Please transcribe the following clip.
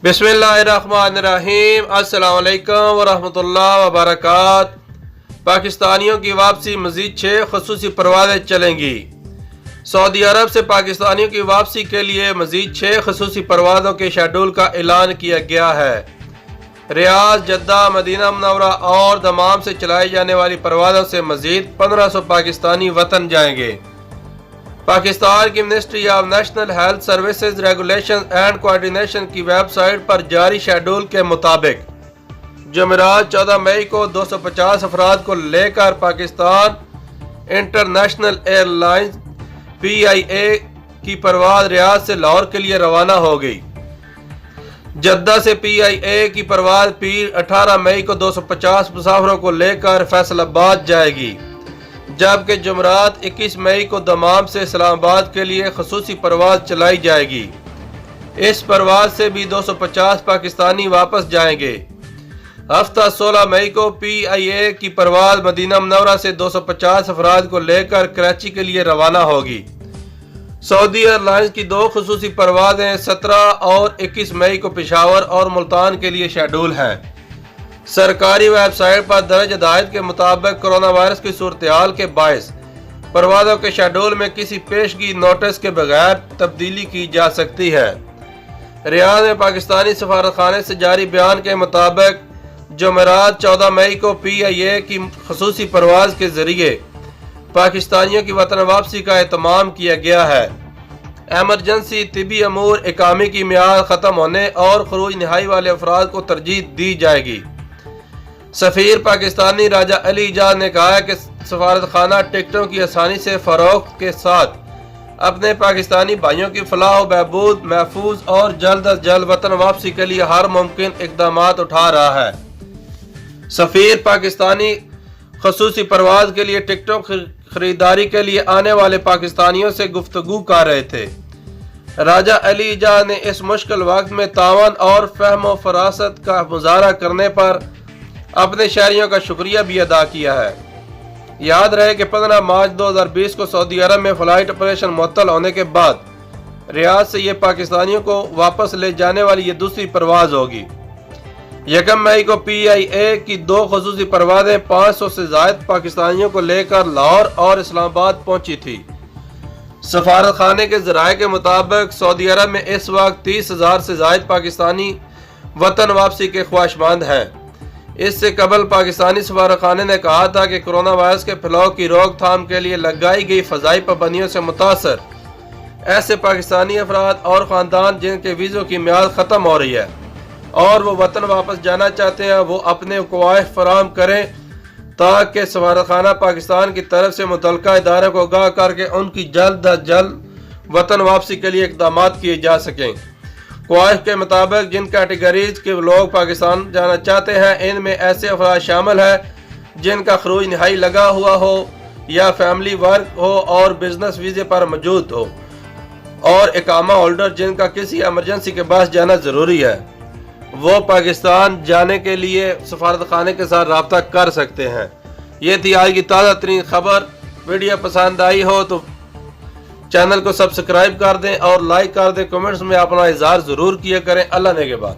बिस्मिल्लाहिर्रहमानिर्रहीम। अस्सलाम वालेकुम वरहमतुल्लाह वबरकात। पाकिस्तानियों की वापसी मजीद 6 खसूसी परवाज़ें चलेंगी। सऊदी अरब से पाकिस्तानियों की वापसी के लिए मजीद 6 खसूसी परवाज़ों के शेड्यूल का ऐलान किया गया है। रियाद, जद्दा, मदीना मुनव्वरा और दमाम से चलाई जाने वाली परवाज़ों से मजीद 1500 पाकिस्तानी वतन जाएंगे। पाकिस्तान की ministry of national health services regulation and coordination की वेबसाइट पर जारी शेड्यूल के मुताबिक जुमेरात 14 मई को 250 अफराद को लेकर पाकिस्तान इंटरनेशनल एयरलाइंस PIA की परवाज़ रियाद से लाहौर के लिए रवाना हो गई। जद्दा से PIA की परवाज़ पीर 18 मई को 250 मुसाफिरों को लेकर फैसलाबाद जाएगी, जबकि जुमेरात 21 मई को दमाम से इस्लामाबाद के लिए खसूसी परवाज़ चलाई जाएगी। इस परवाज़ से भी 250 पाकिस्तानी वापस जाएंगे। हफ्ता 16 मई को PIA की परवाज़ मदीना मुनव्वरा से 250 अफराद को लेकर कराची के लिए रवाना होगी। सऊदी एयरलाइंस की 2 खसूसी परवाज़ें 17 और 21 मई को पेशावर और मुल्तान के लिए शेड्यूल हैं। सरकारी वेबसाइट पर दर्ज हदायत के मुताबिक कोरोना वायरस की सूरत-ए-हाल के बायस परवाज़ों के शेड्यूल में किसी पेशगी नोटिस के बगैर तब्दीली की जा सकती है। रियाद में पाकिस्तानी सफारतखाने से जारी बयान के मुताबिक जुमेरात 14 मई को PIA की खसूसी परवाज़ के जरिए पाकिस्तानियों की वतन वापसी का एहतमाम किया गया है। एमरजेंसी तिबी अमूर इकामे की मियाद ख़त्म होने और खरूज नहाई वाले अफराद को तरजीह दी जाएगी। सफ़ीर पाकिस्तानी राजा अली इजाज़ ने कहा है कि सफारत खाना टिकटों की आसानी से फ़रोख्त के साथ अपने पाकिस्तानी भाइयों की फलाह व बहबूद, महफूज और जल्द अज जल्द वतन वापसी के लिए हर मुमकिन इक़दामात उठा रहा है। सफ़ीर पाकिस्तानी खसूसी परवाज़ के लिए टिकटों खरीदारी के लिए आने वाले पाकिस्तानियों से गुफ्तगू कर रहे थे। राजा अली इजाज़ ने इस मुश्किल वक्त में तावन और फ़हम फरासत का मुजाहरा करने पर अपने शहरियों का शुक्रिया भी अदा किया है। याद रहे कि 15 मार्च 2020 को सऊदी अरब में फ़्लाइट ऑपरेशन मुअत्तल होने के बाद रियाद से ये पाकिस्तानियों को वापस ले जाने वाली ये दूसरी परवाज़ होगी। 1 मई को PIA की 2 खसूसी परवाज़ें 500 से ज़ायद पाकिस्तानियों को लेकर लाहौर और इस्लामाबाद पहुंची थी। सफारत खाने के ज़राए के मुताबिक सऊदी अरब में इस वक्त 30,000 से ज़ायद पाकिस्तानी वतन वापसी के ख्वाहिशमंद हैं। इससे कबल पाकिस्तानी सफारत खाने ने कहा था कि कोरोना वायरस के फैलाव की रोकथाम के लिए लगाई गई फ़ज़ाई पाबंदियों से मुतासर ऐसे पाकिस्तानी अफराद और ख़ानदान जिनके वीज़ों की मियाद ख़त्म हो रही है और वो वतन वापस जाना चाहते हैं, वो अपने ख्वाहिश फराहम करें ताकि सफारत खाना पाकिस्तान की तरफ से मुतल्लिका इदारे को आगाह करके उनकी जल्द अज जल्द वतन वापसी के लिए इक़दाम किए जा सकें। ख्वाहिश के मुताबिक जिन कैटेगरीज के लोग पाकिस्तान जाना चाहते हैं, इनमें ऐसे अफराद शामिल हैं जिनका खरूज नहाई लगा हुआ हो या फैमिली वर्क हो और बिजनेस वीज़े पर मौजूद हो, और इकामा होल्डर जिनका किसी एमरजेंसी के पास जाना ज़रूरी है, वो पाकिस्तान जाने के लिए सफारत खाने के साथ रब्ता कर सकते हैं। ये थी आज की ताज़ा तरीन खबर। वीडियो पसंद आई हो तो चैनल को सब्सक्राइब कर दें और लाइक कर दें। कमेंट्स में अपना इज़हार ज़रूर किया करें। अल्लाह ने के बाद।